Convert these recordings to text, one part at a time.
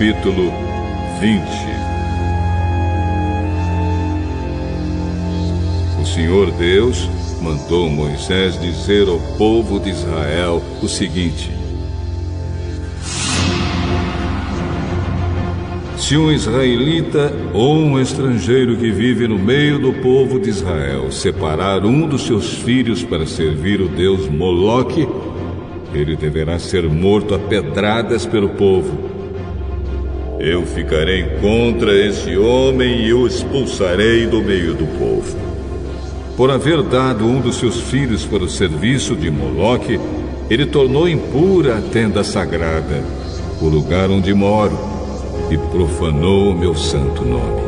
capítulo 20. O Senhor Deus mandou Moisés dizer ao povo de Israel o seguinte: se um israelita ou um estrangeiro que vive no meio do povo de Israel separar um dos seus filhos para servir o deus Moloque, ele deverá ser morto a pedradas pelo povo. Eu ficarei contra esse homem e o expulsarei do meio do povo. Por haver dado um dos seus filhos para o serviço de Moloque, ele tornou impura a tenda sagrada, o lugar onde moro, e profanou o meu santo nome.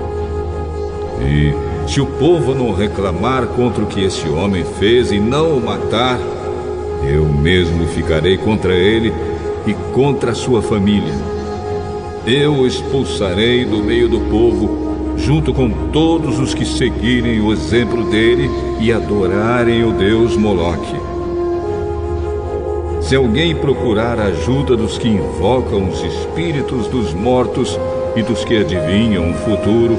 E se o povo não reclamar contra o que esse homem fez e não o matar, eu mesmo ficarei contra ele e contra a sua família. Eu o expulsarei do meio do povo, junto com todos os que seguirem o exemplo dele e adorarem o deus Moloque. Se alguém procurar a ajuda dos que invocam os espíritos dos mortos e dos que adivinham o futuro,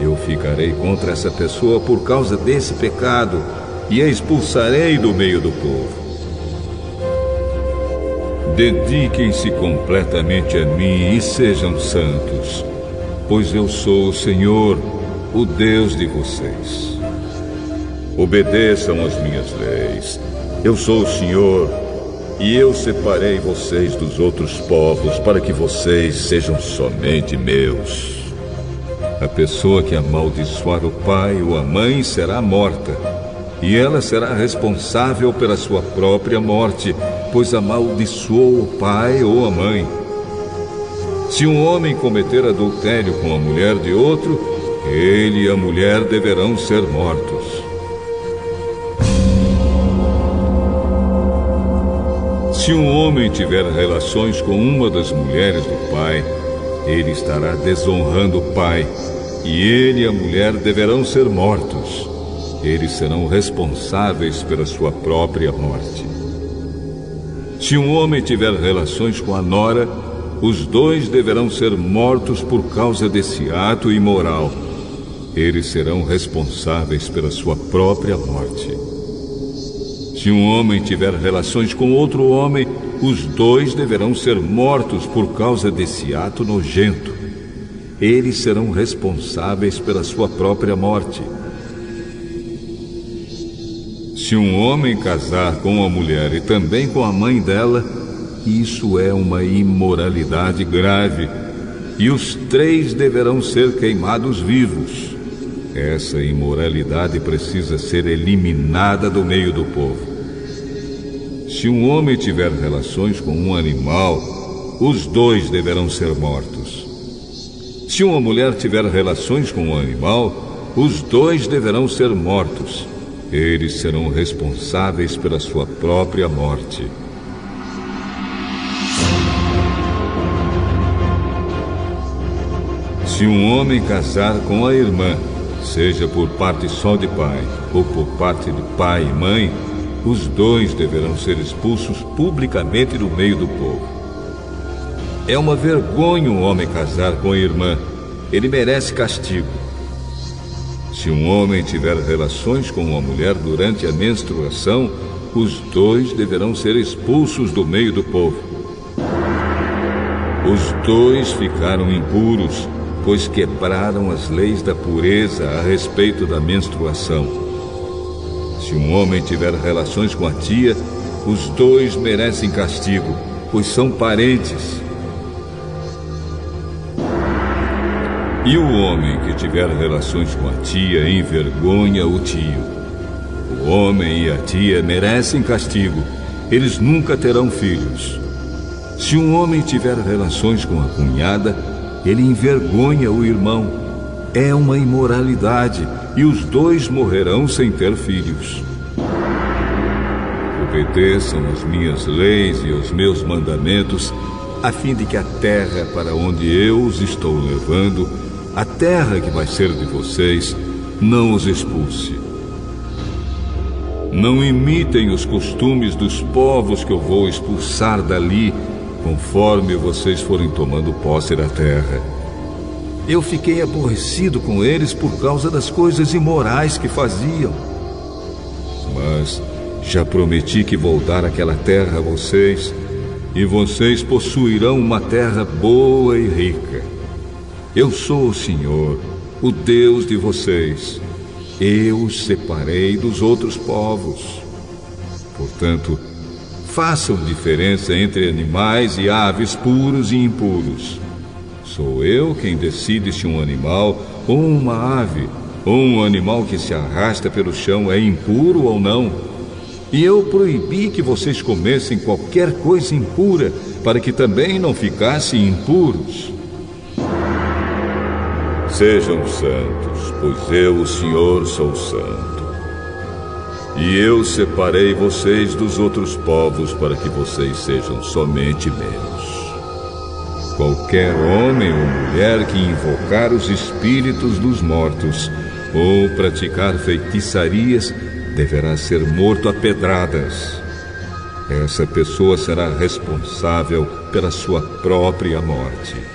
eu ficarei contra essa pessoa por causa desse pecado e a expulsarei do meio do povo. Dediquem-se completamente a mim e sejam santos, pois eu sou o Senhor, o Deus de vocês. Obedeçam às minhas leis. Eu sou o Senhor, e eu separei vocês dos outros povos para que vocês sejam somente meus. A pessoa que amaldiçoar o pai ou a mãe será morta, e ela será responsável pela sua própria morte, pois amaldiçoou o pai ou a mãe. Se um homem cometer adultério com a mulher de outro, ele e a mulher deverão ser mortos. Se um homem tiver relações com uma das mulheres do pai, ele estará desonrando o pai, e ele e a mulher deverão ser mortos. Eles serão responsáveis pela sua própria morte. Se um homem tiver relações com a nora, os dois deverão ser mortos por causa desse ato imoral. Eles serão responsáveis pela sua própria morte. Se um homem tiver relações com outro homem, os dois deverão ser mortos por causa desse ato nojento. Eles serão responsáveis pela sua própria morte. Se um homem casar com uma mulher e também com a mãe dela, isso é uma imoralidade grave, e os três deverão ser queimados vivos. Essa imoralidade precisa ser eliminada do meio do povo. Se um homem tiver relações com um animal, os dois deverão ser mortos. Se uma mulher tiver relações com um animal, os dois deverão ser mortos. Eles serão responsáveis pela sua própria morte. Se um homem casar com a irmã, seja por parte só de pai ou por parte de pai e mãe, os dois deverão ser expulsos publicamente do meio do povo. É uma vergonha um homem casar com a irmã. Ele merece castigo. Se um homem tiver relações com uma mulher durante a menstruação, os dois deverão ser expulsos do meio do povo. Os dois ficaram impuros, pois quebraram as leis da pureza a respeito da menstruação. Se um homem tiver relações com a tia, os dois merecem castigo, pois são parentes. E o homem que tiver relações com a tia envergonha o tio. O homem e a tia merecem castigo. Eles nunca terão filhos. Se um homem tiver relações com a cunhada, ele envergonha o irmão. É uma imoralidade, e os dois morrerão sem ter filhos. Obedeçam as minhas leis e os meus mandamentos, a fim de que a terra para onde eu os estou levando, a terra que vai ser de vocês, não os expulse. Não imitem os costumes dos povos que eu vou expulsar dali, conforme vocês forem tomando posse da terra. Eu fiquei aborrecido com eles por causa das coisas imorais que faziam. Mas já prometi que vou dar aquela terra a vocês, e vocês possuirão uma terra boa e rica. Eu sou o Senhor, o Deus de vocês. Eu os separei dos outros povos. Portanto, façam diferença entre animais e aves puros e impuros. Sou eu quem decide se um animal ou uma ave, ou um animal que se arrasta pelo chão é impuro ou não. E eu proibi que vocês comessem qualquer coisa impura, para que também não ficassem impuros. Sejam santos, pois eu, o Senhor, sou santo. E eu separei vocês dos outros povos para que vocês sejam somente meus. Qualquer homem ou mulher que invocar os espíritos dos mortos ou praticar feitiçarias deverá ser morto a pedradas. Essa pessoa será responsável pela sua própria morte.